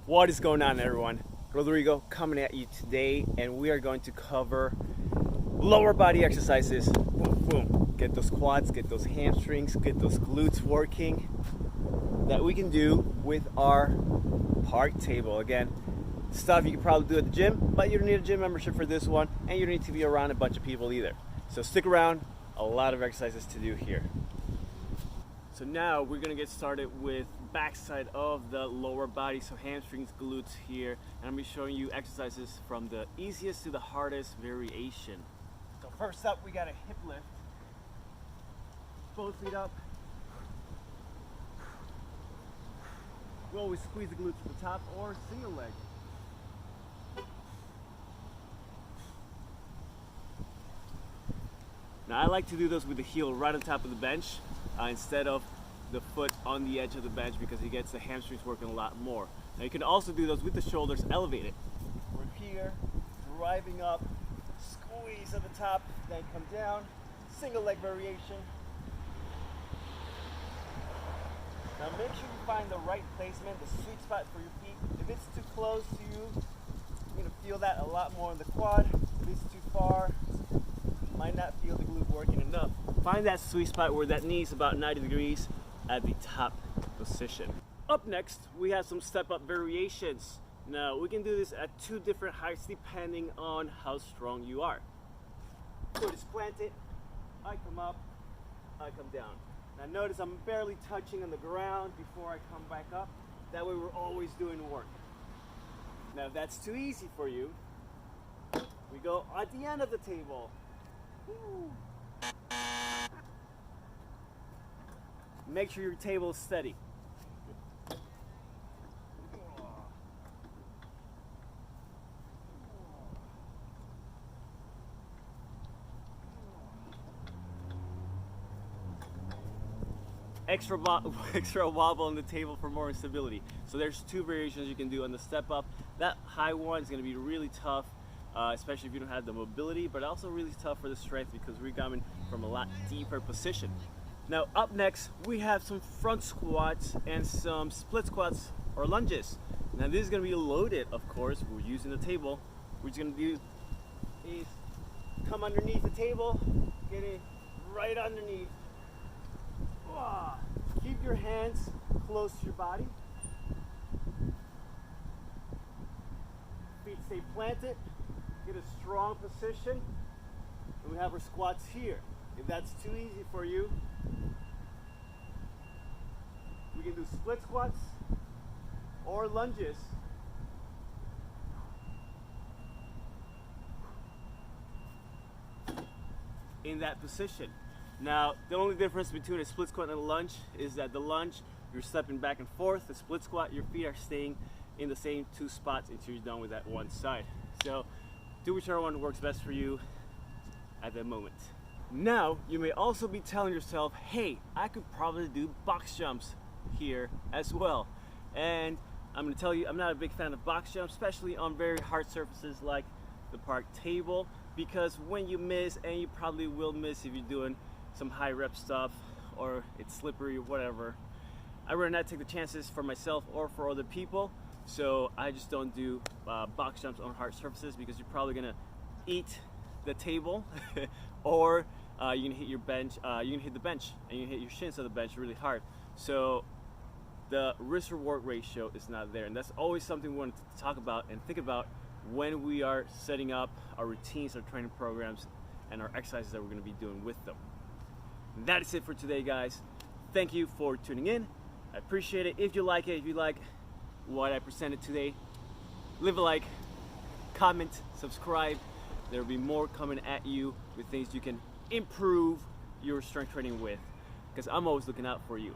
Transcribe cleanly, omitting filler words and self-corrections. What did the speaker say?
What is going on, everyone? Rodrigo coming at you today, and we are going to cover lower body exercises. Boom, boom. Get those quads, get those hamstrings, get those glutes working that we can do with our park table. Again, stuff you can probably do at the gym, but you don't need a gym membership for this one, and you don't need to be around a bunch of people either. So stick around, a lot of exercises to do here. So now we're gonna get started with backside of the lower body, so hamstrings, glutes here, and I'm gonna be showing you exercises from the easiest to the hardest variation. So first up, we got a hip lift. Both feet up. We always squeeze the glutes to the top or single leg. Now I like to do those with the heel right on top of the bench instead of the foot on the edge of the bench, because it gets the hamstrings working a lot more. Now you can also do those with the shoulders elevated. We're here, driving up, squeeze at the top, then come down, single leg variation. Now make sure you find the right placement, the sweet spot for your feet. If it's too close to you, you're gonna feel that a lot more in the quad. If it's too far, might not feel the glute working enough. Find that sweet spot where that knee is about 90 degrees at the top position. Up next, we have some step up variations. Now we can do this at two different heights depending on how strong you are. Foot is planted, I come up, I come down. Now notice I'm barely touching on the ground before I come back up. That way we're always doing work. Now if that's too easy for you, we go at the end of the table. Woo. Make sure your table is steady. Extra wobble on the table for more stability. So there's two variations you can do on the step up. That high one is going to be really tough, especially if you don't have the mobility, but also really tough for the strength because we're coming from a lot deeper position. Now up next, we have some front squats and some split squats or lunges. Now this is going to be loaded, of course. We're using the table. What you're going to do is come underneath the table, get it right underneath. Keep your hands close to your body. Feet stay planted. Get a strong position. And we have our squats here. If that's too easy for you, we can do split squats or lunges. In that position. Now, the only difference between a split squat and a lunge is that the lunge, you're stepping back and forth. The split squat, your feet are staying in the same two spots until you're done with that one side. So, do whichever one works best for you at that moment. Now, you may also be telling yourself, hey, I could probably do box jumps here as well. And I'm gonna tell you, I'm not a big fan of box jumps, especially on very hard surfaces like the park table, because when you miss, and you probably will miss if you're doing some high rep stuff or it's slippery or whatever, I'd rather not take the chances for myself or for other people. So I just don't do box jumps on hard surfaces, because you're probably gonna eat the table or you're gonna hit your bench, you're gonna hit the bench and you hit your shins of the bench really hard. So the risk reward ratio is not there, and that's always something we want to talk about and think about when we are setting up our routines, our training programs, and our exercises that we're gonna be doing with them. And that is it for today, guys. Thank you for tuning in. I appreciate it. If you like it, if you like what I presented today, leave a like, comment, subscribe. There will be more coming at you with things you can improve your strength training with, because I'm always looking out for you.